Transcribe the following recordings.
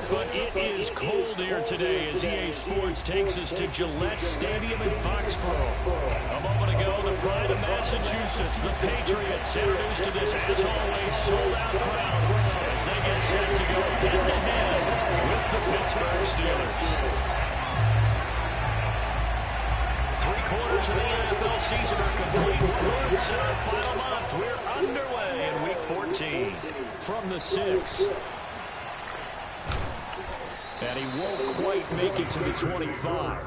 But it is cold here today as EA Sports takes us to Gillette Stadium in Foxborough. A moment ago, the pride of Massachusetts, the Patriots, introduced to this, as always, sold-out crowd as they get set to go head-to-head with the Pittsburgh Steelers. 3/4 of the NFL season are complete. It's our final month. We're underway in Week 14 from the 6. And he won't quite make it to the 25.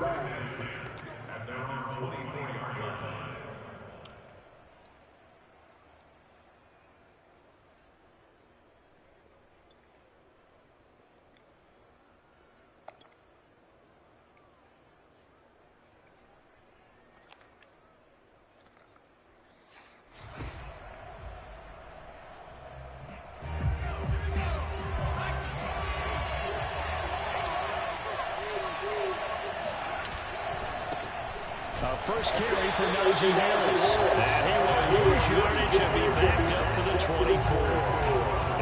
First carry for Najee Harris. And he will lose yardage and be backed up to the 24.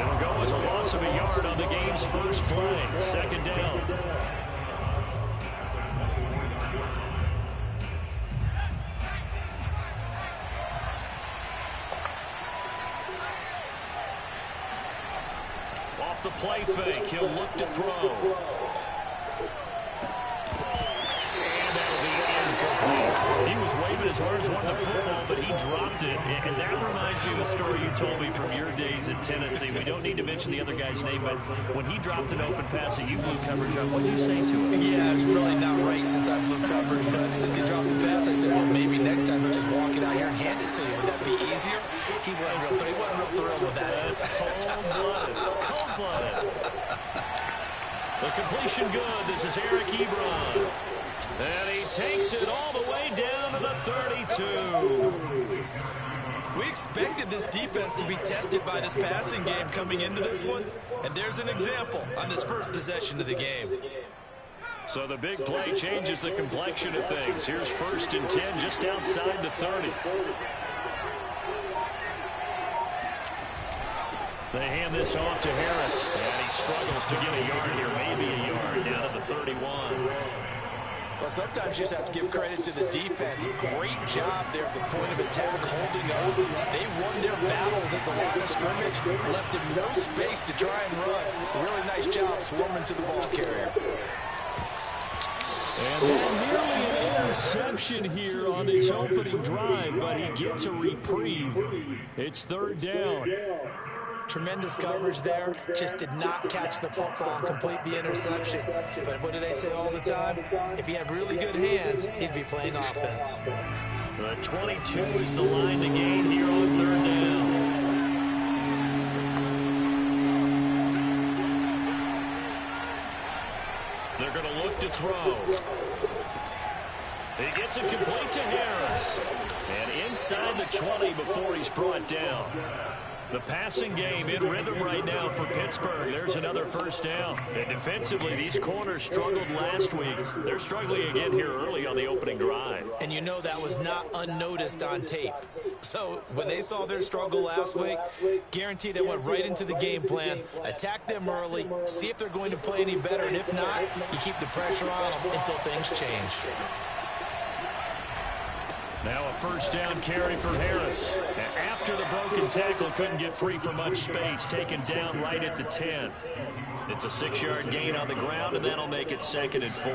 It'll go as a loss of a yard on the game's first play. Second down. Off the play fake, he'll look to throw. He was waving as hard as wanted the football, but he dropped it. And that reminds me of a story you told me from your days in Tennessee. We don't need to mention the other guy's name, but when he dropped an open pass that you blew coverage on, what did you say to him? Yeah, it was probably not right since I blew coverage, but since he dropped the pass, I said, well, maybe next time he'll just walk it out here and hand it to you. Would that be easier? He wasn't real thrilled with that. That's cold-blooded. Cold-blooded. The completion good. This is Eric Ebron. And he takes it all the way down to the 32. We expected this defense to be tested by this passing game coming into this one, and there's an example on this first possession of the game. So the big play changes the complexion of things. Here's 1st and 10 just outside the 30. They hand this off to Harris, and he struggles to get a yard here, maybe a yard, down to the 31. Well, sometimes you just have to give credit to the defense. Great job there at the point of attack, holding up. They won their battles at the line of scrimmage, left him no space to try and run. Really nice job swarming to the ball carrier. And nearly an interception here on this opening drive, but he gets a reprieve. It's 3rd down. Tremendous coverage there. Just did not catch the football and complete the interception. But what do they say all the time? If he had really good hands, he'd be playing offense. 22 is the line to gain here on 3rd down. They're going to look to throw. He gets it complete to Harris. And inside the 20 before he's brought down. The passing game in rhythm right now for Pittsburgh. There's another 1st down. And defensively, these corners struggled last week. They're struggling again here early on the opening drive. And you know that was not unnoticed on tape. So when they saw their struggle last week, guaranteed they went right into the game plan, attack them early, see if they're going to play any better. And if not, you keep the pressure on them until things change. Now a 1st down carry for Harris. After the broken tackle, couldn't get free for much space, taken down right at the 10. It's a 6-yard gain on the ground, and that'll make it 2nd and 4.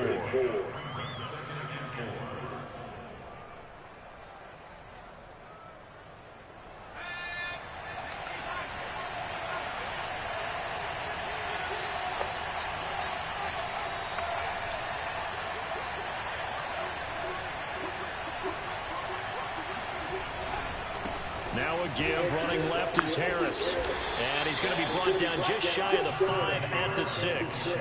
Now a give, running left is Harris. And he's going to be brought down just shy of the 5 at the 6.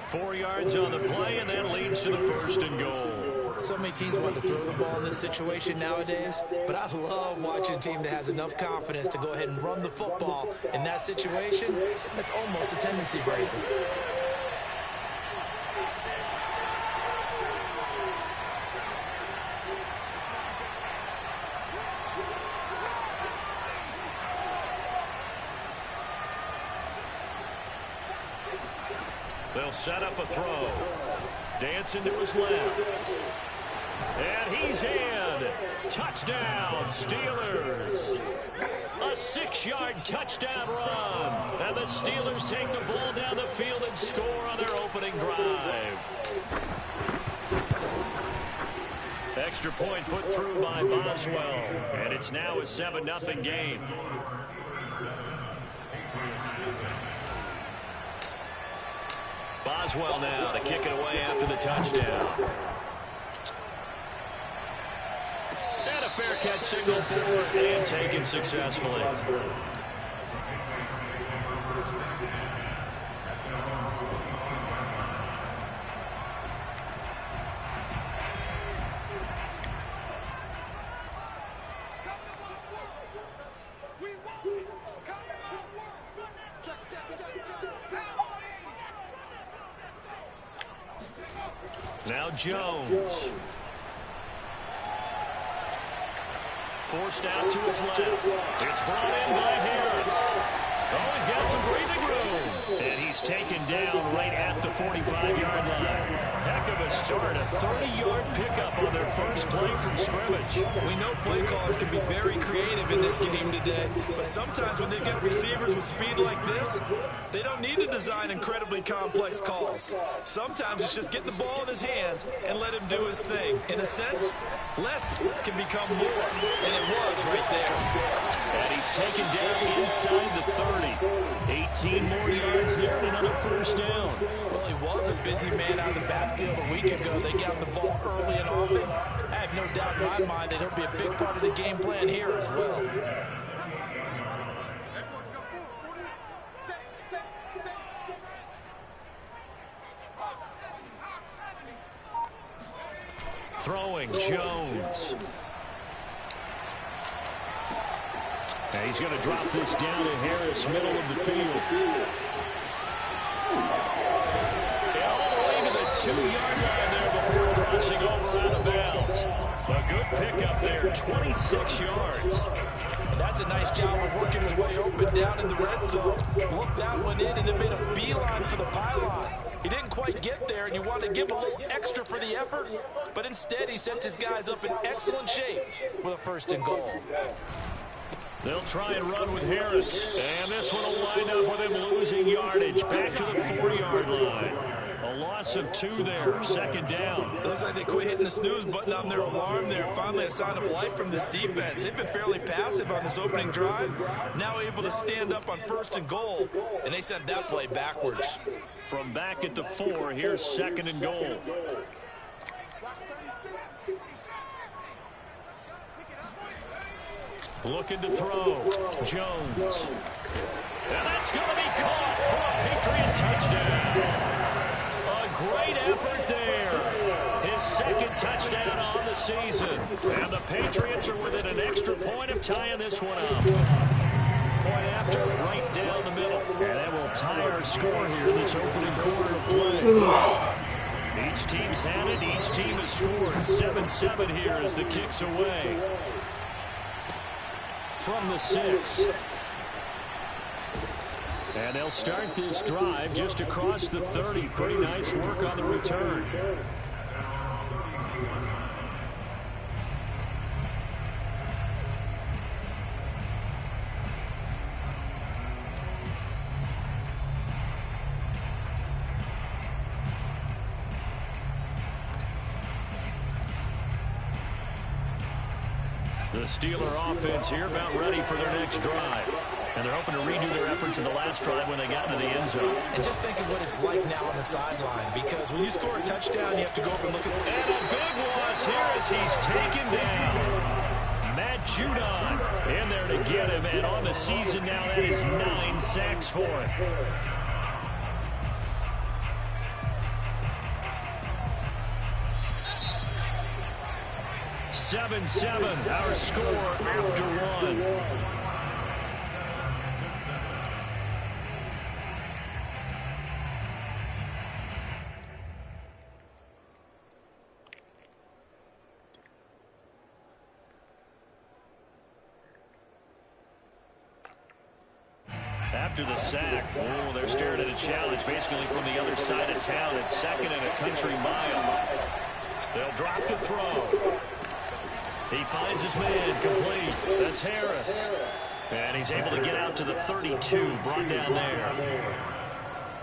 4 yards on the play, and that leads to the 1st and goal. So many teams want to throw the ball in this situation nowadays, but I love watching a team that has enough confidence to go ahead and run the football. In that situation, that's almost a tendency breaker. They'll set up a throw. Dancing to his left. And he's in. Touchdown, Steelers. A 6-yard touchdown run. And the Steelers take the ball down the field and score on their opening drive. Extra point put through by Boswell. And it's now a 7-0 game. Boswell now to kick it away after the touchdown. And a fair catch signal forward and taken successfully. Now Jones. Forced out to his left. It's brought in by Harris. Oh, he's got some breathing room. And he's taken down right at the 45-yard line. Heck of a start. A 30-yard pickup on their first play from scrimmage. We know play callers can be very creative in this game today, but sometimes when they've got receivers with speed like this, they don't need to design incredibly complex calls. Sometimes it's just get the ball in his hands and let him do his thing. In a sense, less can become more, and it was right there. And he's taken down inside the 30. 18 more yards there and another first down. Well, he was a busy man out of the backfield a week ago. They got the ball early and often. I have no doubt in my mind that he'll be a big part of the game plan here as well. Throwing Jones. And he's going to drop this down to Harris, middle of the field. And all the way to the 2-yard line there before crossing over out of bounds. A good pickup there, 26 yards. And that's a nice job of working his way open down in the red zone. Looked that one in and then made a beeline for the pylon. He didn't quite get there, and you wanted to give him a little extra for the effort, but instead he sent his guys up in excellent shape with a 1st and goal. They'll try and run with Harris. And this one will wind up with him losing yardage back to the 4-yard line. A loss of 2 there, 2nd down. It looks like they quit hitting the snooze button on their alarm there. Finally a sign of life from this defense. They've been fairly passive on this opening drive. Now able to stand up on 1st and goal. And they sent that play backwards. From back at the 4, here's 2nd and goal. Looking to throw. Jones. And that's going to be caught for a Patriot touchdown. A great effort there. His 2nd touchdown on the season. And the Patriots are within an extra point of tying this one up. Point after, right down the middle. And that will tie our score here in this opening quarter of play. Each team's had it. Each team has scored. 7-7 here as the kick's away. From the 6. And they'll start this drive just across the 30. Pretty nice work on the return. The Steeler offense here about ready for their next drive. And they're hoping to redo their efforts in the last drive when they got into the end zone. And just think of what it's like now on the sideline, because when you score a touchdown, you have to go over and look at... And a big loss here as he's taken down. Matt Judon in there to get him. And on the season now, that is 9 sacks for him. (7-7) our score after 1. after the sack. Oh, they're staring at a challenge basically from the other side of town. It's second and a country mile. They'll drop to throw. He finds his man complete. That's Harris. And he's able to get out to the 32, brought down there.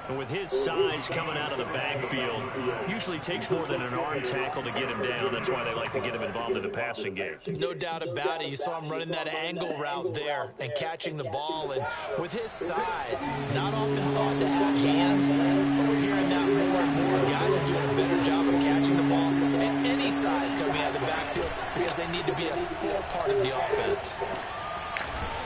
And with his size coming out of the backfield, usually takes more than an arm tackle to get him down. That's why they like to get him involved in the passing game. No doubt about it. You saw him running that angle route there and catching the ball. And with his size, not often thought to have hands, but we're hearing that more and more. Guys are doing a better job of catching the ball at any size coming out of the backfield because they need to be a full part of the offense.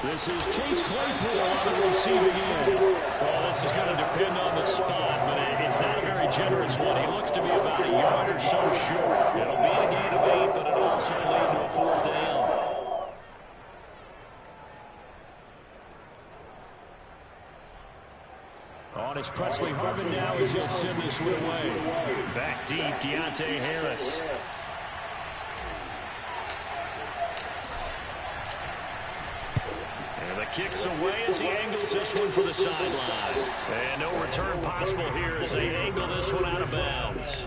This is Chase Claypool on the receiving end. Well, this is going to depend on the spot, but it's not a very generous one. He looks to be about a yard or so short. It'll be a gain of 8, but it'll also lead to a 4th down. On is Presley Harvin now as he'll send this one away. Back deep, Deontay Harris. And the kick's away as he angles this one for the sideline. And no return possible here as they angle this one out of bounds.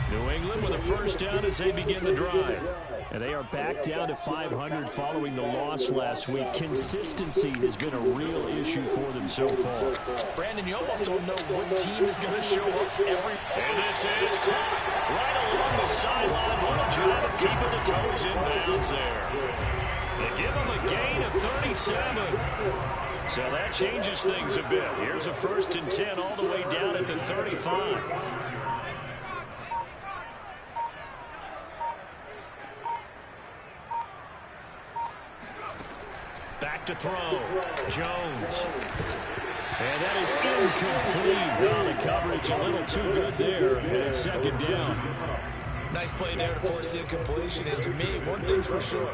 New England with a first down as they begin the drive. And they are back down to 500 following the loss last week. Consistency has been a real issue for them so far. Brandon, you almost don't know what team is going to show up every... And this is caught right along the sideline. What a job of keeping the toes in bounds there. They give him a gain of 37. So that changes things a bit. Here's a 1st and 10 all the way down at the 35. Back to throw. Jones. And that is incomplete. Well, the coverage a little too good there. And it's 2nd down. Nice play there to force the incompletion. And to me, one thing's for sure.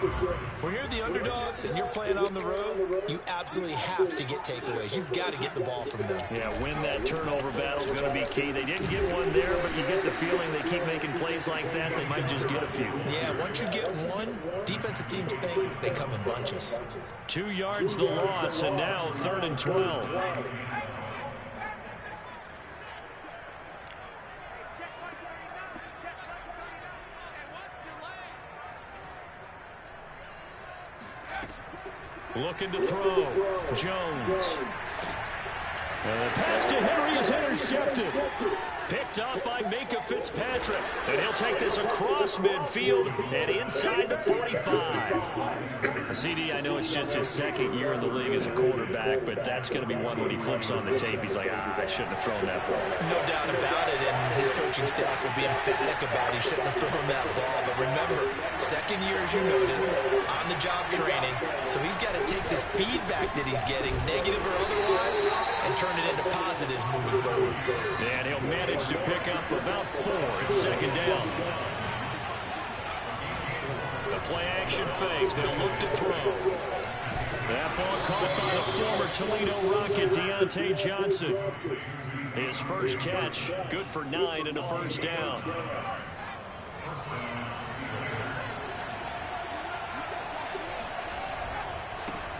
When you're the underdogs and you're playing on the road, you absolutely have to get takeaways. You've got to get the ball from them. Yeah, win that turnover battle is going to be key. They didn't get one there, but you get the feeling they keep making plays like that, they might just get a few. Yeah, once you get one, defensive teams think they come in bunches. 2 yards the loss, and now 3rd and 12. Looking to throw. Jones. And the pass to Henry is intercepted. Picked up by Minka Fitzpatrick. And he'll take this across midfield and inside the 45. CD, I know it's just his 2nd year in the league as a quarterback, but that's going to be one when he flips on the tape. He's like, I shouldn't have thrown that ball. No doubt about it, and his coaching staff will be emphatic about he shouldn't have thrown that ball. But remember, 2nd year, as you noted, on-the-job training. So he's got to take this feedback that he's getting, negative or otherwise, and turn it into positives moving forward. And he'll manage to pick up about 4. It's 2nd down. The play-action fake. They'll look to throw. That ball caught by the former Toledo Rocket, Deontay Johnson. His first catch, good for 9 and a 1st down.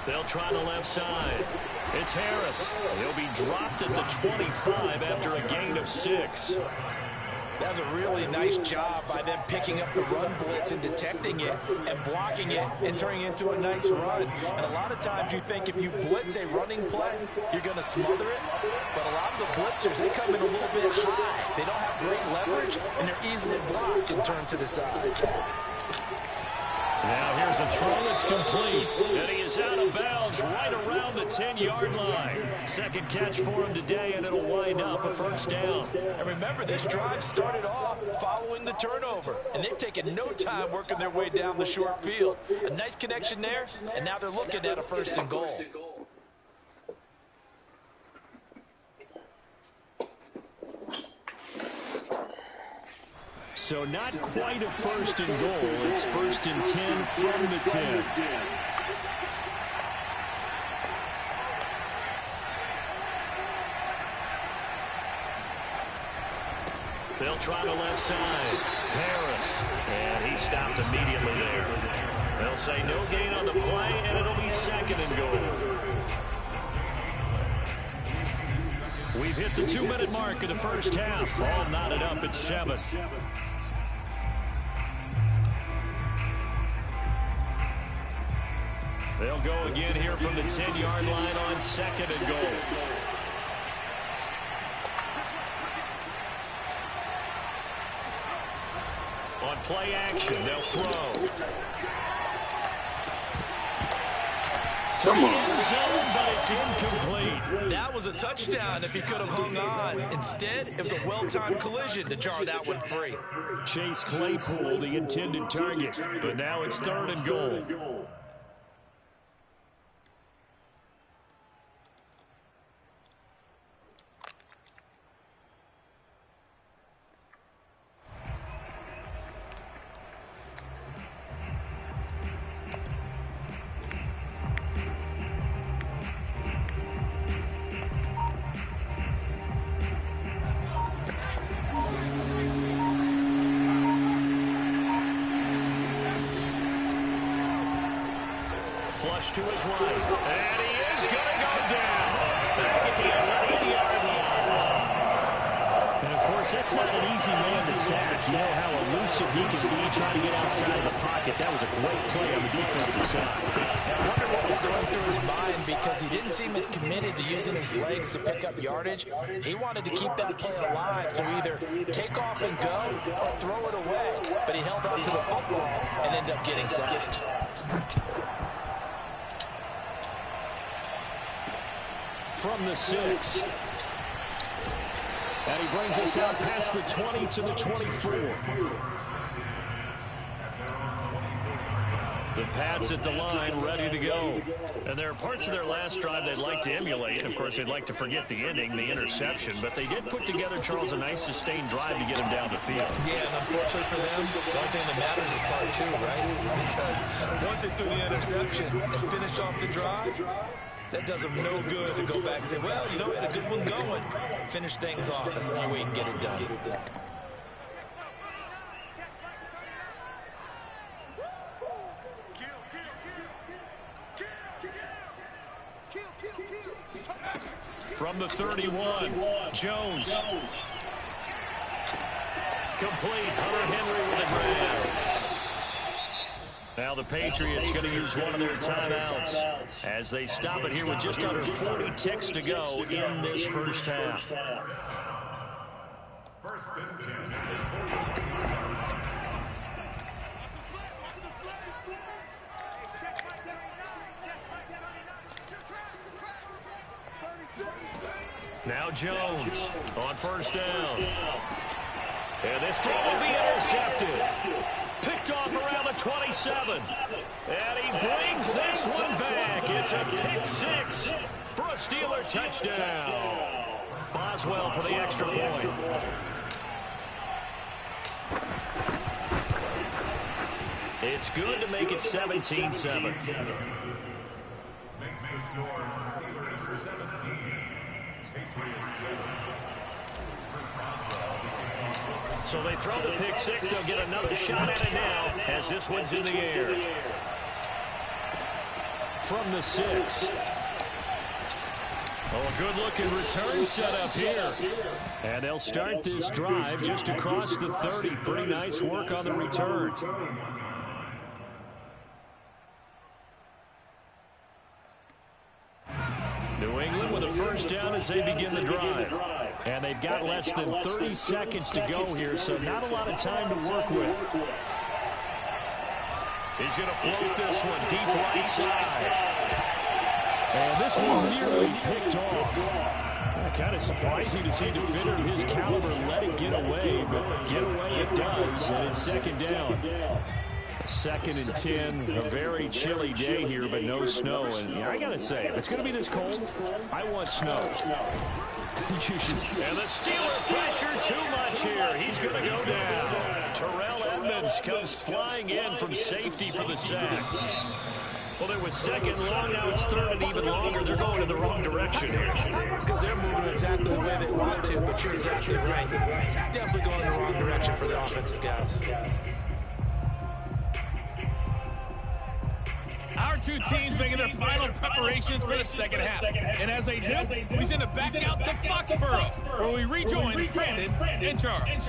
They'll try the left side. It's Harris. He'll be dropped at the 25 after a gain of 6. That's a really nice job by them picking up the run blitz and detecting it and blocking it and turning it into a nice run. And a lot of times you think if you blitz a running play, you're going to smother it. But a lot of the blitzers, they come in a little bit high. They don't have great leverage, and they're easily blocked and turned to the side. Now here's a throw that's complete. And he is out of bounds right around the 10-yard line. 2nd catch for him today, and it'll wind up a 1st down. And remember, this drive started off following the turnover. And they've taken no time working their way down the short field. A nice connection there, and now they're looking at a 1st and goal. So not quite a 1st and goal. It's 1st and 10 from the 10. They'll try the left side. Harris. And he stopped immediately there. They'll say no gain on the play, and it'll be second and goal. We've hit the 2-minute mark of the first half. All knotted up at 7. They'll go again here from the 10-yard line on second and goal. On play action, they'll throw. Come on. But it's incomplete. That was a touchdown if he could have hung on. Instead, it was a well-timed collision to jar that one free. Chase Claypool, the intended target. But now it's third and goal. Flush to his right, and he is going to go down. Back at the 11-yard line. And, of course, that's not an easy man to sack. You know how elusive he can be trying to get outside of the pocket. That was a great play on the defensive side. I wonder what was going through his mind because he didn't seem as committed to using his legs to pick up yardage. He wanted to keep that play alive to either take off and go or throw it away. But he held on to the football and ended up getting sacked. From the 6. And he brings us out past the 20 to the 24. The Pats at the line, ready to go. And there are parts of their last drive they'd like to emulate. Of course, they'd like to forget the ending, the interception. But they did put together, Charles, a nice sustained drive to get him down the field. Yeah, and unfortunately for them, the only thing that matters is part 2, right? Because once they threw the interception and finished off the drive, that does them no good to go back and say, well, you know, we had a good one going. Finish things off. That's the only way you can get it done. From the 31, Jones. Complete. Hunter Henry with a grab. Now the Patriots going to use one of their timeouts as they stop it here with just under 40 ticks to go in this first half. First and 10. Now Jones on first down. And this throw will be intercepted. Picked off around the 27. And he brings this one back. It's a pick 6 for a Steeler touchdown. Boswell for the extra point. It's good to make it 17-7. Makes the score Steelers 17. Patriots 7. So they throw the pick 6. They'll get another shot at it now as this one's in the air. From the 6. Oh, a good-looking return set up here. And they'll start this drive just across the 30. Pretty nice work on the return. New England with a first down as they begin the drive. And they've got less than 30 seconds to go here, so not a lot of time to work with. He's going to float this one deep right side. And this one nearly picked off. Kind of surprising to see a defender of his caliber let it get away, but get away it does, and it's second down. Second and 10, a very chilly day here, but no snow. And you know, I got to say, if it's going to be this cold, I want snow. You should. And the Steelers pressure too much here. He's going to go down. Terrell Edmonds comes flying in from safety for the sack. Well, there was second long, now it's third and even longer. They're going in the wrong direction here. Because they're moving exactly the way they want to, but you're exactly right. Definitely going in the wrong direction for the offensive guys. two teams making their final preparations for the second half. And as they do, we send it back out to Foxborough, where we rejoin Brandon and Charles.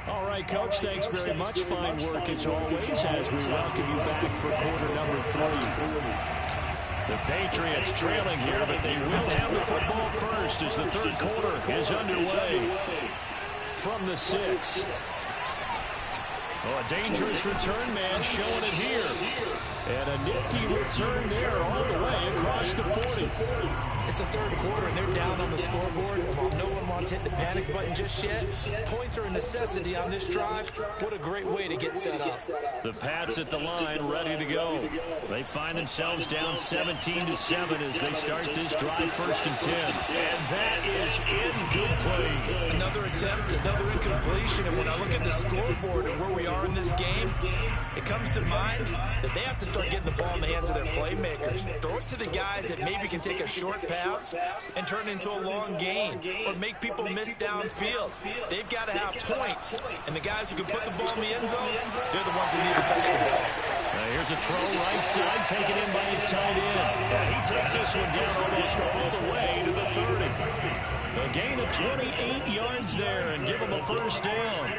All right, Coach, thanks very much. Fine work as always as we welcome you back for quarter number 3. The Patriots trailing here, but they will have the football first as the third quarter is underway. From the 6. Oh, a dangerous return man showing it here. And a nifty return there all the way across the 40. It's the third quarter, and they're down on the scoreboard. And while no one wants to hit the panic button just yet, points are a necessity on this drive. What a great way to get set up. The Pats at the line, ready to go. They find themselves down 17-7 as they start this drive, 1st and 10. And that is incomplete. Another attempt, another incompletion. And when I look at the scoreboard and where we are in this game, it comes to mind that they have to start getting the ball in the hands of their playmakers. Throw it to the guys that maybe can take a short pass and turn it into a long gain or make people miss downfield. They've got to have points. And the guys who can put the ball in the end zone, they're the ones that need to touch the ball. Here's a throw right side, taken in by his tight end. And he takes this one down almost all the way to the 30. A gain of 28 yards there and give him a first down.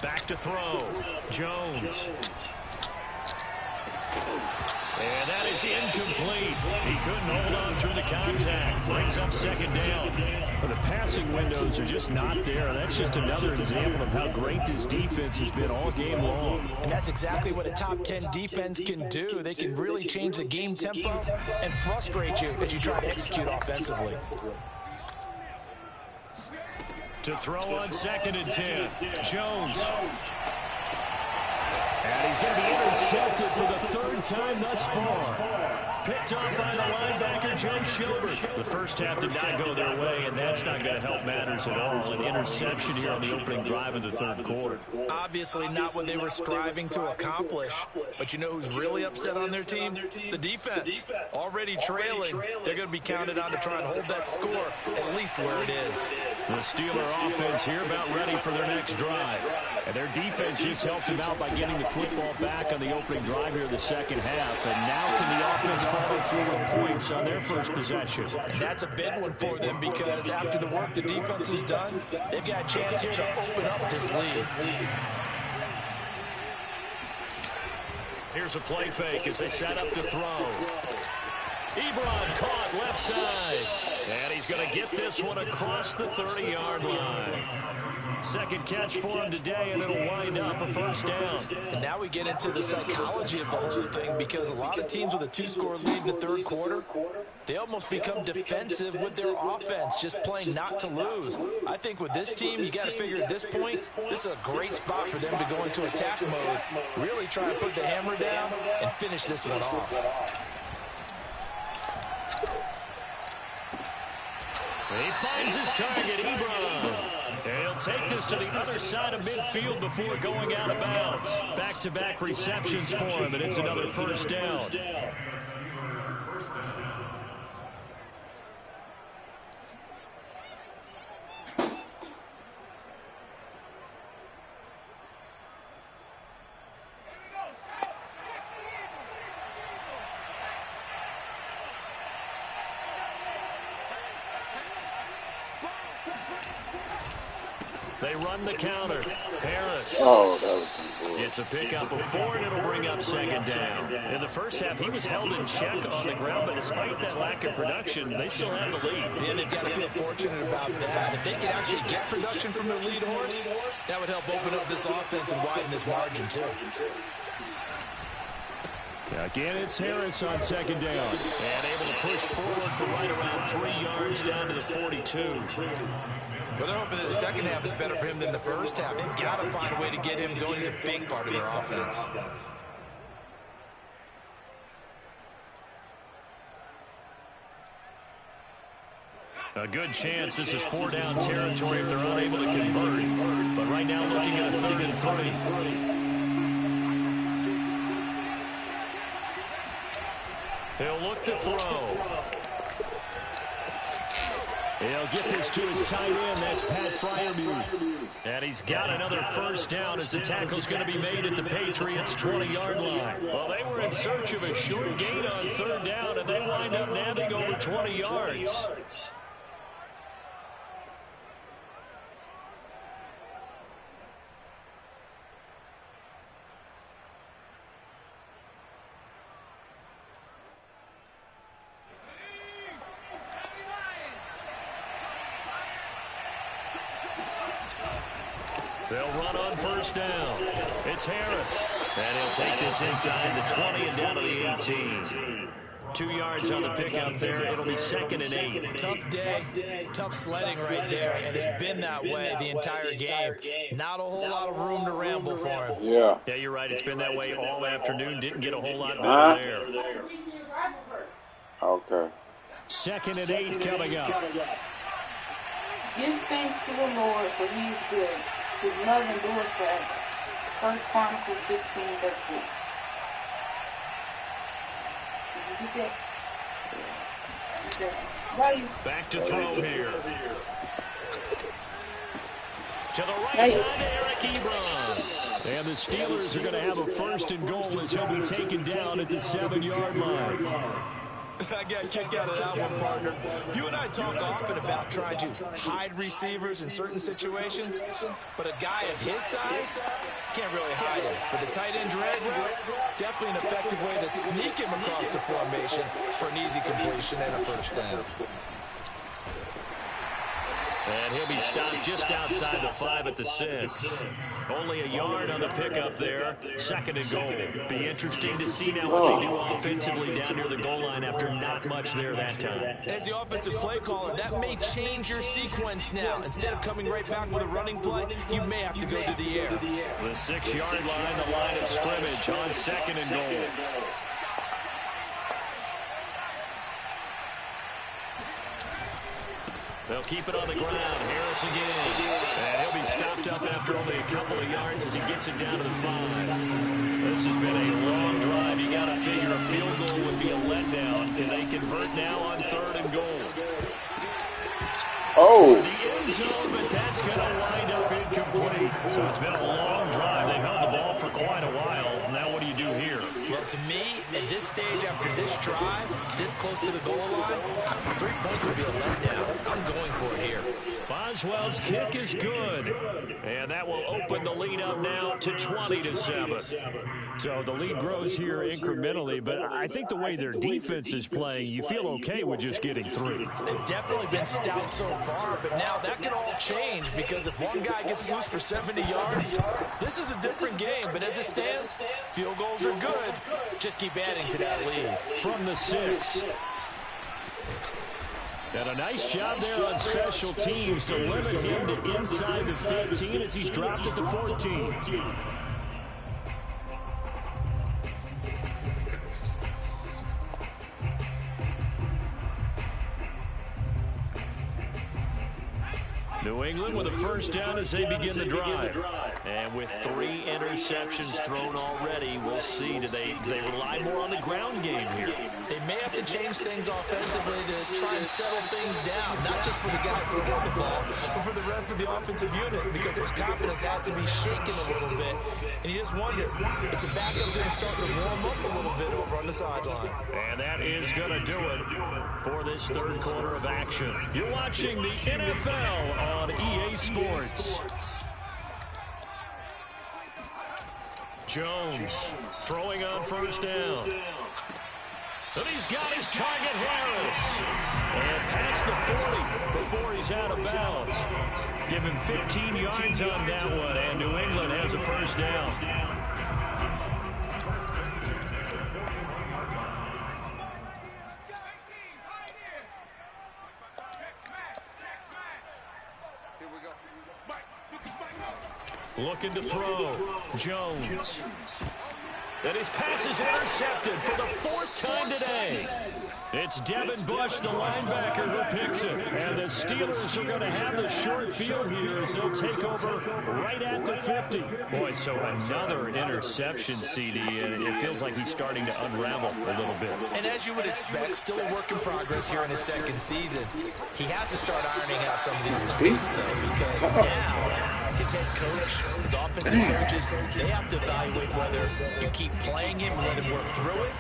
Back to throw. Jones. And that is incomplete. He couldn't hold on through the contact. Brings up 2nd down. But the passing windows are just not there. That's just another example of how great this defense has been all game long. And that's exactly what a top 10 defense can do. They can really change the game tempo and frustrate you as you try to execute offensively. To throw on 2nd and 10. Jones. And he's going to be intercepted for the 3rd time thus far. Picked up by the linebacker, Joe Schilbert. The first half did not go their way, and that's not going to help matters at all. An interception here on the opening drive of the 3rd quarter. Obviously not what they were striving to accomplish. But you know who's really upset on their team? The defense. Already trailing. They're going to be counted on to try and hold that score at least where it is. The Steeler offense here about ready for their next drive. And their defense just helped them out by getting the football back on the opening drive here in the 2nd half. And now can the offense follow through with points on their first possession? And that's a big one for them because after the work the defense has done, they've got a chance here to open up this lead. Here's a play fake as they set up to throw. Ebron caught left side. And he's going to get this one across the 30-yard line. 2nd catch for him today, and it'll wind up a first down. And now we get into the psychology of the whole thing because a lot of teams with a 2-score lead in the 3rd quarter, they almost become defensive with their offense, just playing not to lose. I think with this team, you got to figure at this point, this is a great spot for them to go into attack mode, really try to put the hammer down and finish this one off. He finds his target, Ebron. And he'll take this to the other side of midfield before going out of bounds. Back-to-back receptions for him, and it's another first down. They run the counter. Harris. Oh, that was cool. It's a pickup of 4, and it'll bring up 2nd down. In the first half, he was held in check on the ground, but despite that lack of production, they still have the lead. And they've got to feel fortunate about that. If they can actually get production from their lead horse, that would help open up this offense and widen this margin, too. Again, it's Harris on 2nd down. And able to push forward for right around 3 yards down to the 42. Well, they're hoping that the second half is better for him than the first half. They've got to find a way to get him going. He's a big part of their offense. A good chance this is 4-down territory if they're unable to convert. But right now looking at a 3rd and 3. He'll look to throw. He'll get this to his tight end. That's Pat Fryermuth. And he's got another first down as the tackle's going to be made at the Patriots' 20-yard line. Well, they were in search of a short gain on third down, and they wind up nabbing over 20 yards. They'll run on first down. It's Harris. And he'll take this inside the 20 and down to the 18. 2 yards on the pickup there. It'll be 2nd and 8. Tough day, tough sledding right there, and it's been that way the entire game. Not a whole lot of room to ramble for him. Yeah. Yeah, you're right. It's been that way all afternoon. Didn't get a whole lot better there. Okay. 2nd and 8 coming up. Give thanks to the Lord, for he is good. His love endures forever. 1 Chronicles 16:13. Back to throw here. To the right side, Eric Ebron. And the Steelers are going to have a 1st and goal as he'll be taken down at the 7-yard line. I got a kick out of that one, partner. You and I talk often about trying to hide receivers in certain situations, but a guy of his size can't really hide him. But the tight end drag route, definitely an effective way to sneak him across the formation for an easy completion and a first down. And he'll be stopped just outside the 5 at the 6. Only a yard on the pickup there. 2nd and goal. Be interesting to see now what they do offensively down near the goal line after not much there that time. As the offensive play caller, that may change your sequence now. Instead of coming right back with a running play, you may have to go to the air. The 6-yard line, the line of scrimmage on 2nd and goal. They'll keep it on the ground. Harris again. And he'll be stopped up after only a couple of yards as he gets it down to the 5. This has been a long drive. You got to figure a field goal would be a letdown. Can they convert now on 3rd and goal? Oh. The end zone, but that's going to wind up incomplete. So it's been a long drive. They've held the ball for quite a while. Now what do you do here? Well, to me, at this stage after this drive, this close to the goal line, 3 points would be a letdown. I'm going for it here. Boswell's kick is good. And that will open the lead up now to 20-7. So the lead grows here incrementally, but I think the way their defense is playing, you feel okay with just getting 3. They've definitely been stout so far, but now that can all change because if one guy gets loose for 70 yards, this is a different game. But as it stands, field goals are good. Just keep adding to that lead. From the 6. And a nice job there on special teams to limit him to inside the 15 as he's dropped at the 14. New England with a first down as they begin the drive. And with 3 interceptions thrown already, we'll see. Do they rely more on the ground game here? They may have to change things offensively to try and settle things down, not just for the guy throwing the ball, but for the rest of the offensive unit, because their confidence has to be shaken a little bit. And you just wonder, is the backup going to start to warm up a little bit over on the sideline? And that is going to do it for this 3rd quarter of action. You're watching the NFL on EA Sports. Jones throwing on first down. And he's got his target, Harris. And past the 40 before he's out of bounds. Give him 15 yards on that one, and New England has a first down. Looking to throw. Jones. And his pass is intercepted for the 4th time today. It's Devin Bush, the linebacker, who picks it. And the Steelers are going to have the short field here as they'll take over right at the 50. Boy, so another interception, CD, and it feels like he's starting to unravel a little bit. And as you would expect, still a work in progress here in his 2nd season. He has to start ironing out some of these mistakes, though, because now his head coach, his offensive coaches, they have to evaluate whether you keep playing him and let him work through it,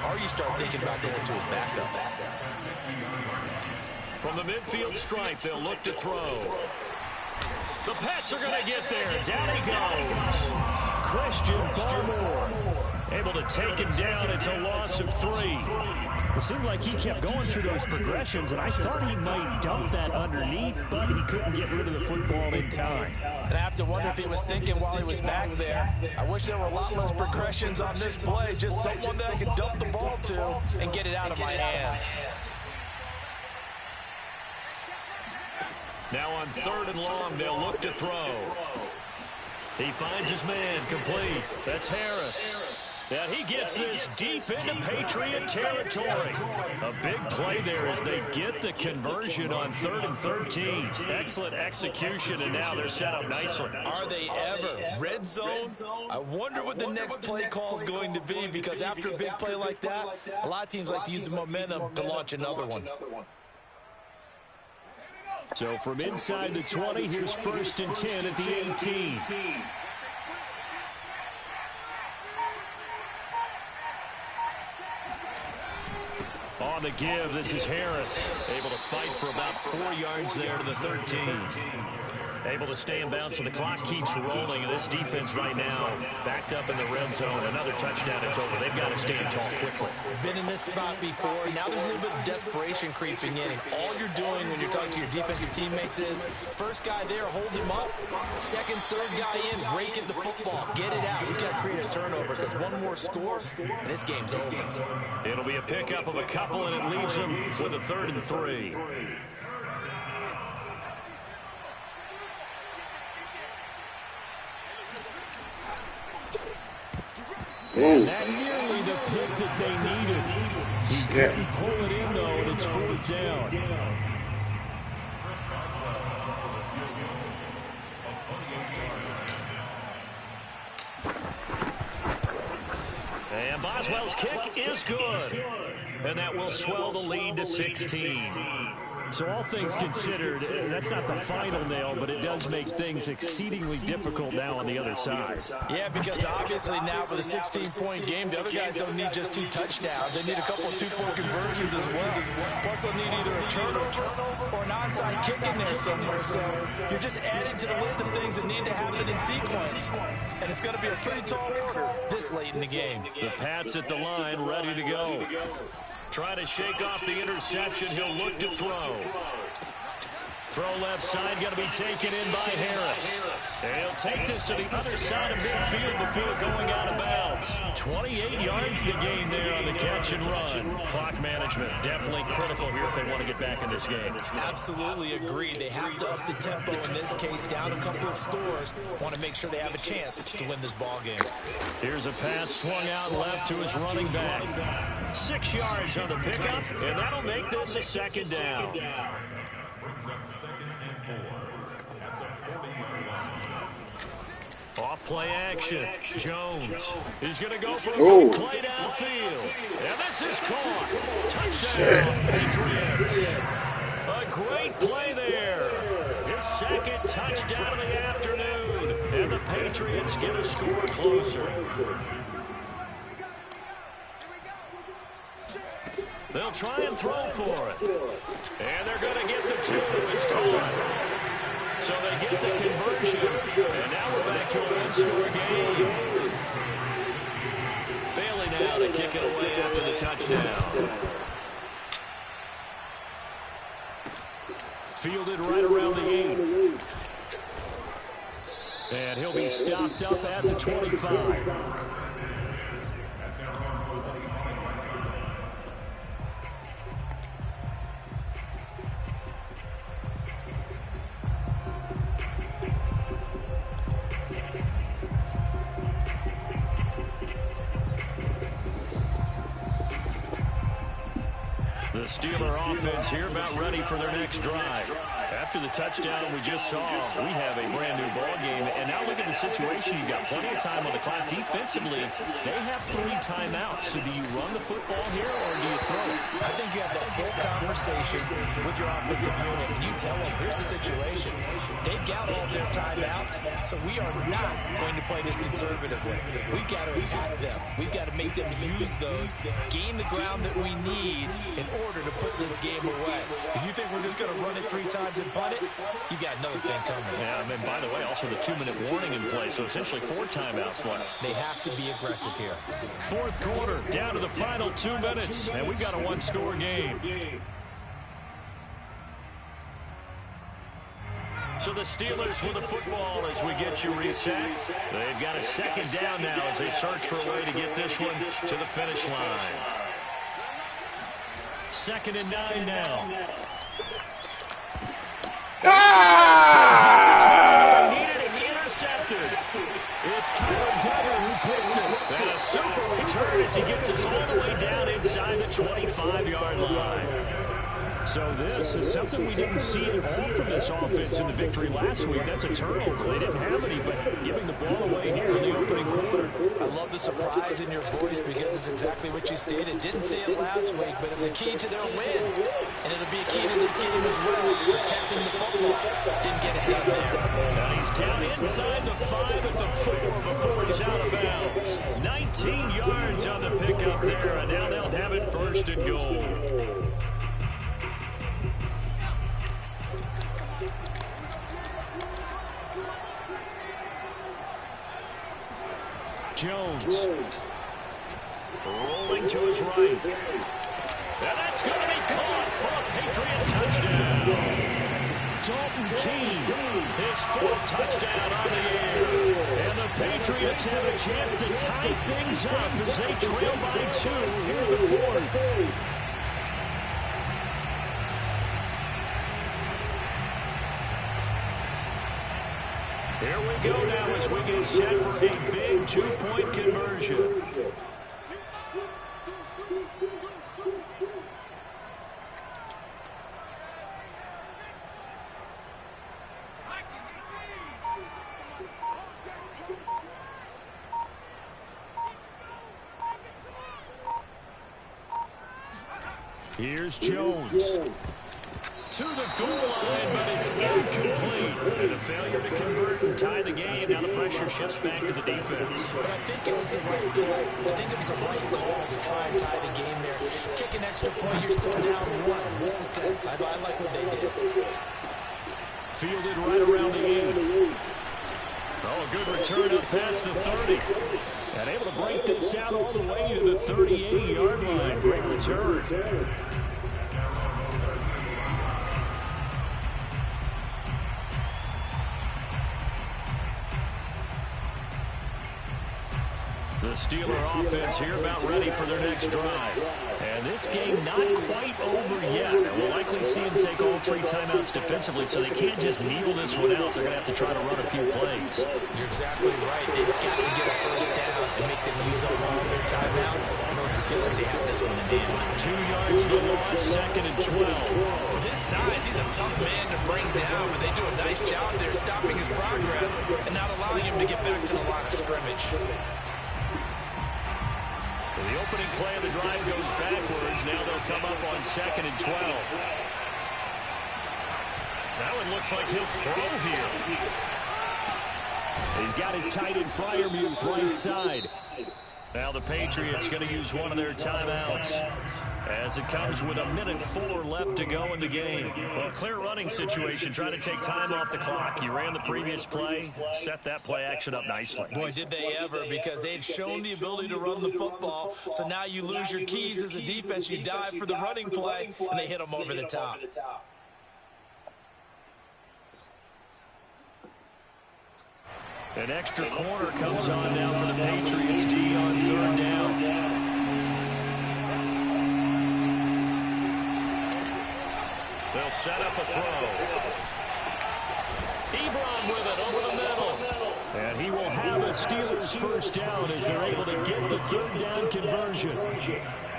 or you start thinking about going to his backup. From the midfield stripe, they'll look to throw. The Pats are going to get there. Down he goes. Christian Barmore able to take him down. It's a loss of 3. It seemed like he kept going through those progressions, and I thought he might dump that underneath, but he couldn't get rid of the football in time. And I have to wonder if he was thinking while he was back there, I wish there were a lot less progressions on this play, just someone that I could dump the ball to and get it out of my hands. Now on 3rd and long, they'll look to throw. He finds his man, complete. That's Harris. And he gets this deep into Patriot territory. A big play there as they get the conversion on 3rd and 13. Excellent execution, and now they're set up nicely. Are they ever? Red zone? I wonder what the next play call is going to be, because after a big play like that, a lot of teams like to use the momentum to launch another one. So from inside the 20, here's 1st and 10 at the 18. On the give, this is Harris. Able to fight for about 4 yards there to the 13. Able to stay in bounds, so the clock keeps rolling. And this defense right now backed up in the red zone. Another touchdown, it's over. They've got to stand tall quickly. Been in this spot before. Now there's a little bit of desperation creeping in. And all you're doing when you're talking to your defensive teammates is, first guy there, hold him up. Second, third guy in, rake at the football. Get it out. We've got to create a turnover, because one more score, and this game's over. It'll be a pickup of a couple, and it leaves them with a 3rd and 3. And that nearly the pick that they needed. He couldn't pull it in, though, and it's 4th down. And Boswell's kick is good. And that will swell the lead to 16. So all things considered, that's not the final nail, but it does make things exceedingly difficult now on the other side. Yeah, because obviously now for the 16-point game, the other guys don't need just 2 touchdowns. They need a couple of 2-point conversions as well. Plus they'll need either a turnover or an onside kick in there somewhere. So you're just adding to the list of things that need to happen in sequence. And it's going to be a pretty tall order this late in the game. The Pats at the line, ready to go. Trying to shake off the interception. He'll look to throw. Throw left side, going to be taken in by Harris. And he'll take this to the other side of midfield before going out of bounds. 28 yards the gain there on the catch and run. Clock management definitely critical here if they want to get back in this game. Absolutely agree. They have to up the tempo in this case, down a couple of scores. Want to make sure they have a chance to win this ball game. Here's a pass swung out left to his running back. 6 yards on the pickup, and that'll make this a 2nd down. Off play action. Jones is going to go for a big play downfield. And this is caught. Touchdown, Patriots. A great play there. His 2nd touchdown of the afternoon. And the Patriots get a score closer. They'll try and throw for it. And they're going to get the 2. It's caught. So they get the conversion. And now we're back to a one-score game. Bailey now to kick it away after the touchdown. Fielded right around the 8. And he'll be stopped up at the 25. Steeler offense here about ready for their next drive. After the touchdown we just saw, we have a brand new ball game. And now look at the situation. You've got plenty of time on the clock. Defensively, they have 3 timeouts. So do you run the football here or do you throw it? I think you have that full conversation with your offensive unit, and you tell them, here's the situation. They've got all their timeouts, so we are not going to play this conservatively. We've got to attack them. We've got to make them use those, gain the ground that we need in order to put this game away. If you think we're just going to run it 3 times and punt it, you got another thing coming. Yeah, and by the way, also the 2-minute warning in play, so essentially 4 timeouts left. They have to be aggressive here. Fourth quarter, down to the final 2 minutes, and we've got a 1-score game. So the Steelers with the football as we get you reset. They've got a second down now as they search for a way to get this one to the finish line. 2nd and 9 now. It's intercepted. It's Kyle Duggar who picks it. And a super return as he gets us all the way down inside the 25-yard line. So this is something we didn't see at all from this offense in the victory last week. That's a turnover. They didn't have any, but giving the ball away here in the opening quarter. I love the surprise in your voice because it's exactly what you stated. Didn't say it last week, but it's a key to their win. And it'll be a key to this game as well, protecting the football. Didn't get it done there. And he's down inside the 5 at the 4 before he's out of bounds. 19 yards on the pickup there, and now they'll have it 1st and goal. Jones rolling to his right. And that's going to be caught for a Patriot touchdown. Dalton Keene, his 4th touchdown on the year. And the Patriots have a chance to tie things up as they trail by 2 here in the 4th. Here we go now as we get set for a big 2-point conversion. Here's Jones. To the goal line, but it's incomplete. And a failure to convert and tie the game. Now the pressure shifts back to the defense. But I think it was the right play. I think it was the right call to try and tie the game there. Kick an extra point, you're still down 1. What's the sense? I like what they did. Fielded right around the 8. Oh, a good return up past the 30. And able to break this out all the way to the 38-yard line. Great return. The Steeler offense here about ready for their next drive. And this game not quite over yet. And we'll likely see them take all 3 timeouts defensively, so they can't just needle this one out. They're going to have to try to run a few plays. You're exactly right. They've got to get a 1st down and make them use up all their timeouts in order to feel like they have this one in hand. 2 yards the loss, 2nd and 12. With his size, he's a tough man to bring down, but they do a nice job there stopping his progress and not allowing him to get back to the line of scrimmage. The opening play of the drive goes backwards. Now they'll come up on 2nd and 12. That one looks like he'll throw here. He's got his tight end Freiermuth right side. Now the Patriots going to use one of their timeouts as it comes with 1:04 left to go in the game. Well, clear running situation. Trying to take time off the clock. You ran the previous play, set that play action up nicely. Boy, did they ever, because they had shown the ability to run the football. So now you lose your keys as a defense. You dive for the running play, and they hit them over the top. An extra corner comes on now for the Patriots D on 3rd down. They'll set up a throw. Ebron with it over the middle. And he will have a Steelers first down as they're able to get the third down conversion.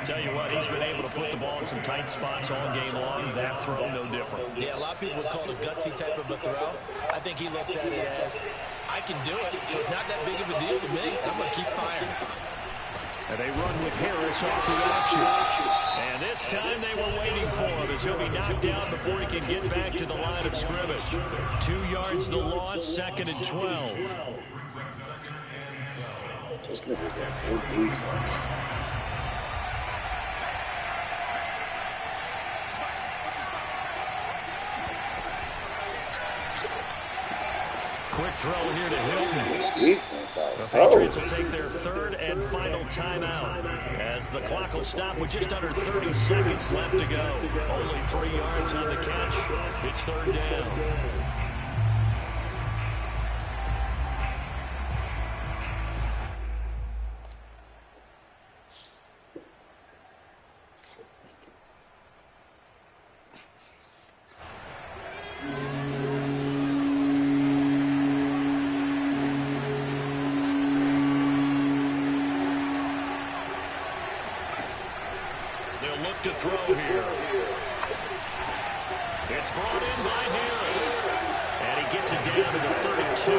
Tell you what, he's been able to put the ball in some tight spots all game long. That throw, no different. Yeah, a lot of people would call it a gutsy type of a throw. I think he looks at it as, I can do it, so it's not that big of a deal to me. I'm going to keep firing. And they run with Harris off the option. And this time they were waiting for him as he'll be knocked down before he can get back to the line of scrimmage. 2 yards the loss, 2nd and 12. Just look at that good defense. Quick throw here to Hilton. Defense, The Patriots will take their third and final timeout as the clock will stop with just under 30 seconds left to go. Only 3 yards on the catch. It's third down. To throw here. It's brought in by Harris. And he gets it down to the 32.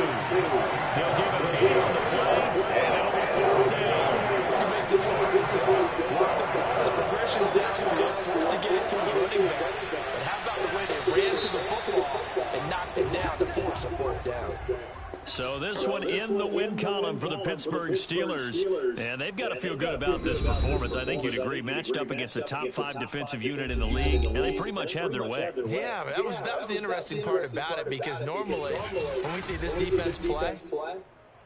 They'll give him 8 on the play, and it'll be fourth down. To make this one pretty simple. Work the ball as progressions downfield, forced to get it to his running back. But how about the way they ran to the football and knocked it down to force a fourth down? So this one in the win column for the Pittsburgh Steelers. And they've got to feel good about this performance. I think you'd agree, matched up against the top 5 defensive unit in the league, and they pretty much had their way. Yeah, that was the interesting part about it, because normally when we see this defense play,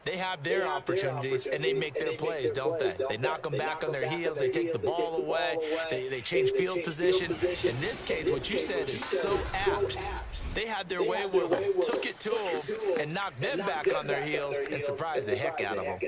they have their opportunities, and they make their plays, don't they? They knock them back on their heels. They take the ball away. They change field position. In this case, what you said is so apt. They had their way with them, took it to them, and knocked them back on their heels and surprised the heck out of them.